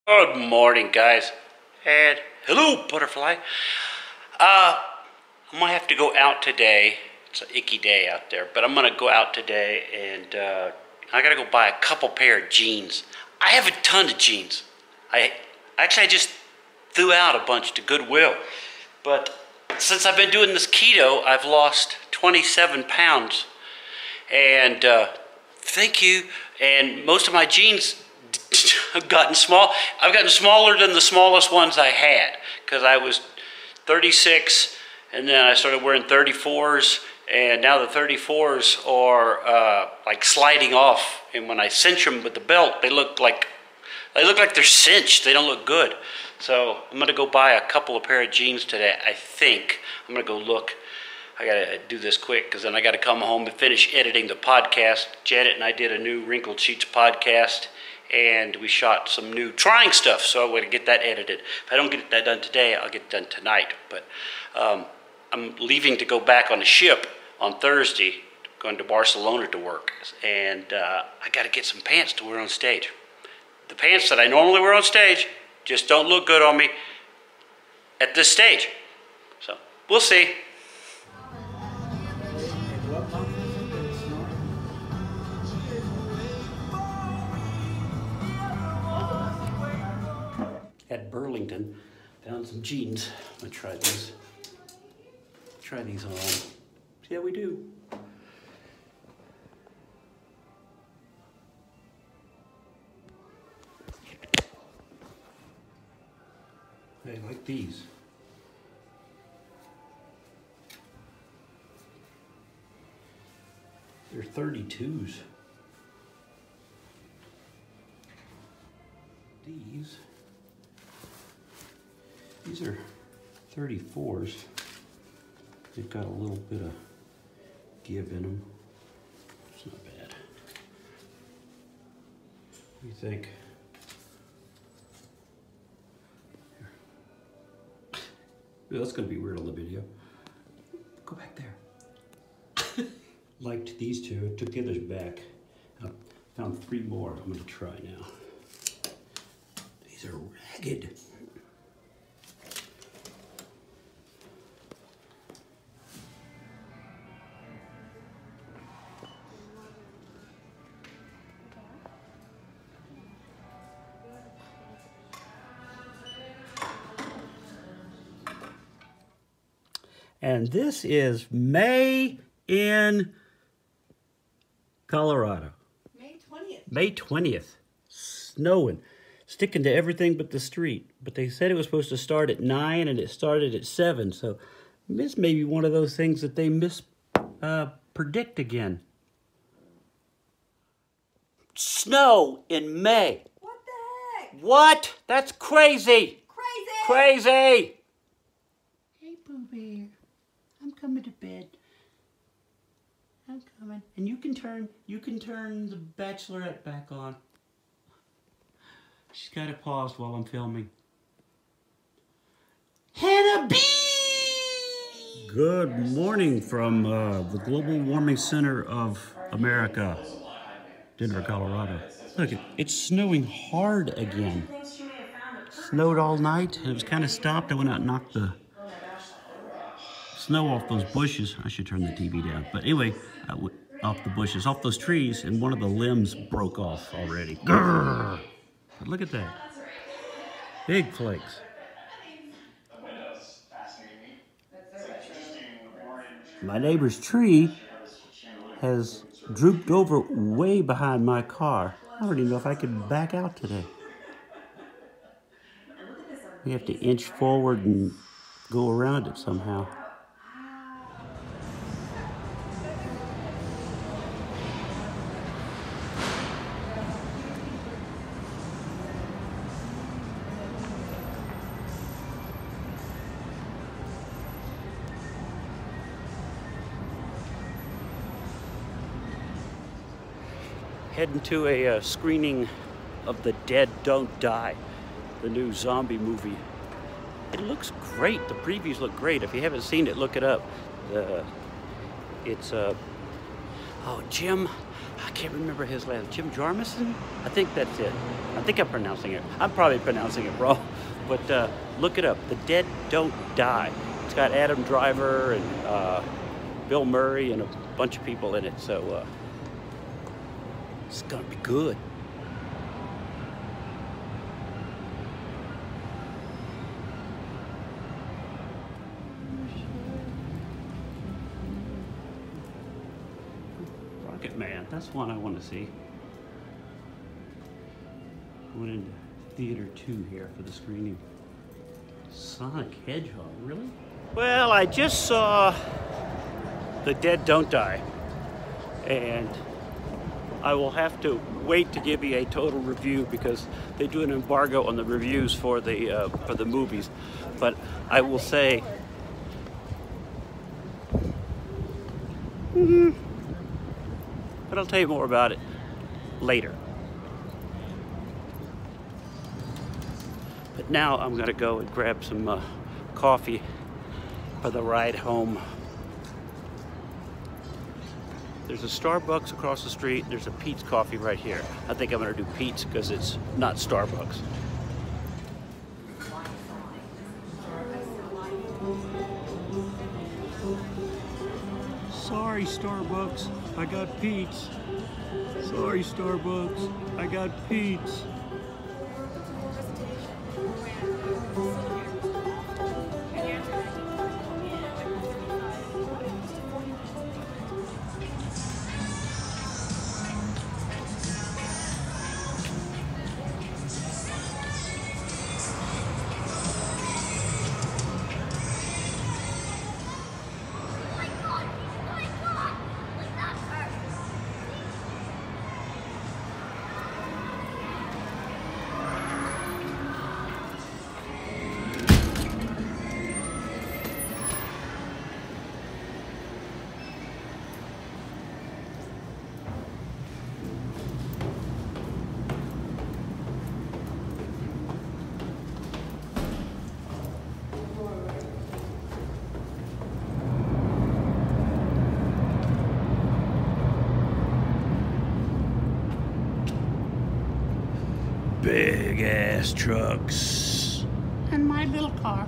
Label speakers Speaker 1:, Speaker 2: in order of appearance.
Speaker 1: Good morning, guys, and hello, butterfly. I'm gonna have to go out today. It's an icky day out there, but I'm gonna go out today, and I gotta go buy a couple pair of jeans. I have a ton of jeans. I just threw out a bunch to Goodwill, but since I've been doing this keto, I've lost 27 pounds, and thank you. And most of my jeans have gotten small. I've gotten smaller than the smallest ones I had, because I was 36 and then I started wearing 34s, and now the 34s are like sliding off, and when I cinch them with the belt, they look like they're cinched. They don't look good. So I'm gonna go buy a couple of pair of jeans today. I think I'm gonna go look. I gotta do this quick because then I gotta come home and finish editing the podcast. Janet and I did a new Wrinkled Sheets podcast, and we shot some new trying stuff, so I'm going to get that edited. If I don't get that done today, I'll get it done tonight. But I'm leaving to go back on the ship on Thursday, going to Barcelona to work, and I got to get some pants to wear on stage. The pants that I normally wear on stage just don't look good on me at this stage. So we'll see. At Burlington, found some jeans. I'm gonna try these. Try these on. See how we do. I like these. They're 32s. These are 34s. They've got a little bit of give in them. It's not bad. What do you think? Ooh, that's going to be weird on the video. Go back there. Liked these two. Took the others back. I found 3 more I'm going to try now. These are ragged. And this is May in Colorado.
Speaker 2: May 20th.
Speaker 1: May 20th. Snowing. Sticking to everything but the street. But they said it was supposed to start at 9 and it started at 7. So this may be one of those things that they predict again. Snow in May.
Speaker 2: What the heck?
Speaker 1: What? That's crazy.
Speaker 2: Crazy.
Speaker 1: Crazy. Hey, Boo Bear. I'm coming to bed. I'm coming. And you can turn the Bachelorette back on. She's got it paused while I'm filming. Hannah B! Good morning from the Global Warming Center of America, Denver, Colorado. Look, it's snowing hard again. Snowed all night, and it was kind of stopped. I went out and knocked the snow off those bushes. I should turn the TV down. But anyway, off the bushes, off those trees, and one of the limbs broke off already. Grrr. But look at that. Big flakes. My neighbor's tree has drooped over way behind my car. I don't even know if I could back out today. We have to inch forward and go around it somehow. Heading to a screening of The Dead Don't Die, the new zombie movie. It looks great. The previews look great. If you haven't seen it, look it up. It's Oh, Jim, I can't remember his last name. Jim Jarmuson? I think that's it. I think I'm pronouncing it. I'm probably pronouncing it wrong, but look it up. The Dead Don't Die. It's got Adam Driver and Bill Murray and a bunch of people in it, so it's gonna be good. Rocket Man, that's one I want to see. I went into Theater 2 here for the screening. Sonic Hedgehog, really? Well, I just saw The Dead Don't Die, and I will have to wait to give you a total review because they do an embargo on the reviews for the movies. But I will say, but I'll tell you more about it later. But now I'm gonna go and grab some coffee for the ride home. There's a Starbucks across the street. There's a Pete's Coffee right here. I think I'm gonna do Pete's because it's not Starbucks. Sorry, Starbucks, I got Pete's. Sorry, Starbucks, I got Pete's. Big ass trucks. And my little car.